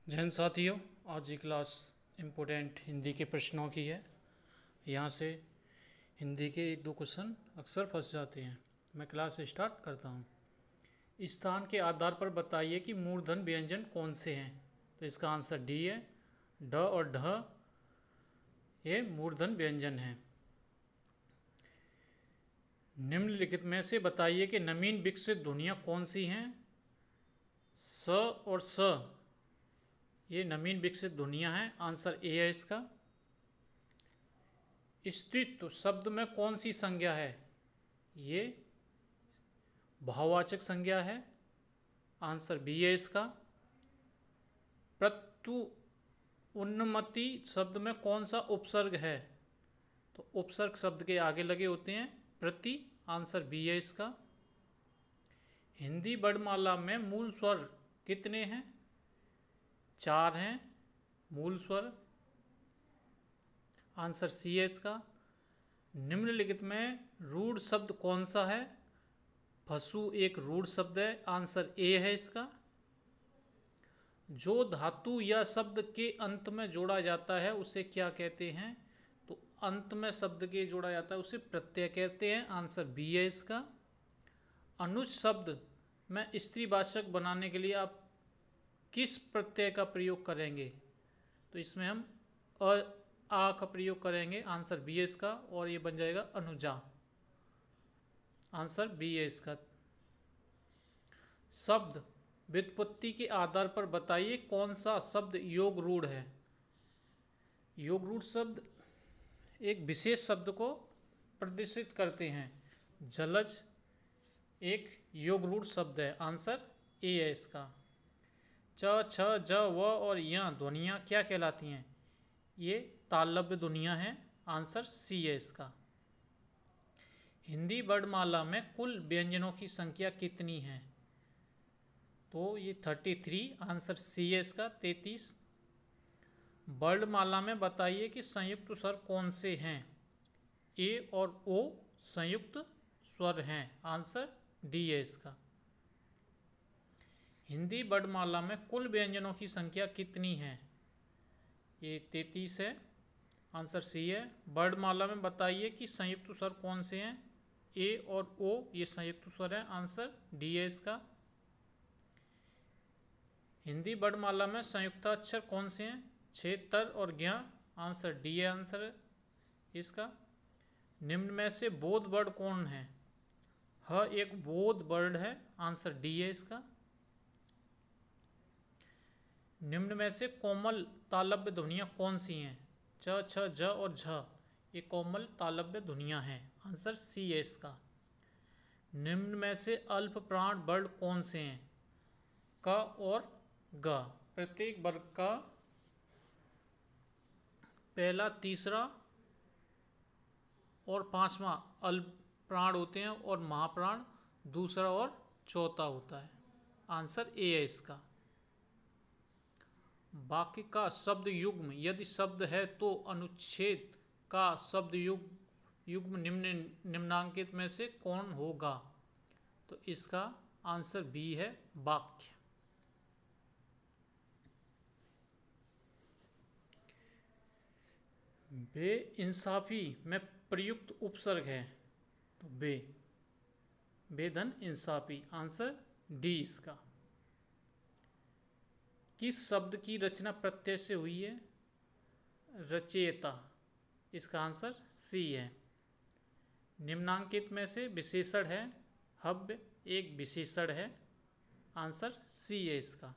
जय हिंद साथियों, आज की क्लास इम्पोर्टेंट हिंदी के प्रश्नों की है। यहाँ से हिंदी के एक दो क्वेश्चन अक्सर फंस जाते हैं। मैं क्लास स्टार्ट करता हूँ। स्थान के आधार पर बताइए कि मूर्धन व्यंजन कौन से हैं। तो इसका आंसर डी है। ड और ढ ये मूर्धन व्यंजन हैं। निम्नलिखित में से बताइए कि नवीन विकसित ध्वनियाँ कौन सी हैं। स और स ये नवीन विकसित ध्वनियाँ हैं। आंसर ए है इसका। स्त्रीत्व शब्द में कौन सी संज्ञा है। ये भाववाचक संज्ञा है। आंसर बी है इसका। प्रत्युन्नति शब्द में कौन सा उपसर्ग है। तो उपसर्ग शब्द के आगे लगे होते हैं प्रति। आंसर बी है इसका। हिंदी वर्णमाला में मूल स्वर कितने हैं। 4 हैं मूल स्वर। आंसर सी है इसका। निम्नलिखित में रूढ़ शब्द कौन सा है। पशु एक रूढ़ शब्द है। आंसर ए है इसका। जो धातु या शब्द के अंत में जोड़ा जाता है उसे क्या कहते हैं। तो अंत में शब्द के जोड़ा जाता है उसे प्रत्यय कहते हैं। आंसर बी है इसका। अनुज शब्द में स्त्रीवाचक बनाने के लिए आप किस प्रत्यय का प्रयोग करेंगे। तो इसमें हम आ का प्रयोग करेंगे। आंसर बी है इसका। और ये बन जाएगा अनुजा। आंसर बी है इसका। शब्द व्युत्पत्ति के आधार पर बताइए कौन सा शब्द योग रूढ़ है। योग रूढ़ शब्द एक विशेष शब्द को प्रदर्शित करते हैं। जलज एक योग रूढ़ शब्द है। आंसर ए है इसका। च, छ, ज, व और य ध्वनियाँ क्या कहलाती हैं। ये तालव्य ध्वनियाँ हैं। आंसर सी है इसका। हिंदी वर्णमाला में कुल व्यंजनों की संख्या कितनी है। तो ये 33। आंसर सी है इसका 33। वर्णमाला में बताइए कि संयुक्त स्वर कौन से हैं। ए और ओ संयुक्त स्वर हैं। आंसर डी है इसका। हिंदी वर्णमाला में कुल व्यंजनों की संख्या कितनी है। ये 33 है। आंसर सी है। वर्णमाला में बताइए कि संयुक्त स्वर कौन से हैं। ए और ओ ये संयुक्त स्वर है। आंसर डी है इसका। हिंदी वर्णमाला में संयुक्ताक्षर कौन से हैं। छ, तर और ज्ञ। आंसर डी है आंसर इसका। निम्न में से बोध वर्ण कौन है। ह एक बोध वर्ण है। आंसर डी है इसका। निम्न में से कोमल तालव्य ध्वनियाँ कौन सी हैं। च, छ, ज और झ ये कोमल तालव्य ध्वनियाँ हैं। आंसर सी है इसका। निम्न में से अल्प प्राण वर्ण कौन से हैं। क और ग। प्रत्येक वर्ग का पहला, तीसरा और पांचवा अल्प प्राण होते हैं और महाप्राण दूसरा और चौथा होता है। आंसर ए है इसका। वाक्य का शब्द युग्म यदि शब्द है तो अनुच्छेद का शब्द युग्म निम्नांकित में से कौन होगा। तो इसका आंसर बी है वाक्य। बेइंसाफी में प्रयुक्त उपसर्ग है। तो बेधन इंसाफी। आंसर डी इसका। किस शब्द की रचना प्रत्यय से हुई है। रचयिता। इसका आंसर सी है। निम्नांकित में से विशेषण है। हव्य एक विशेषण है। आंसर सी है इसका।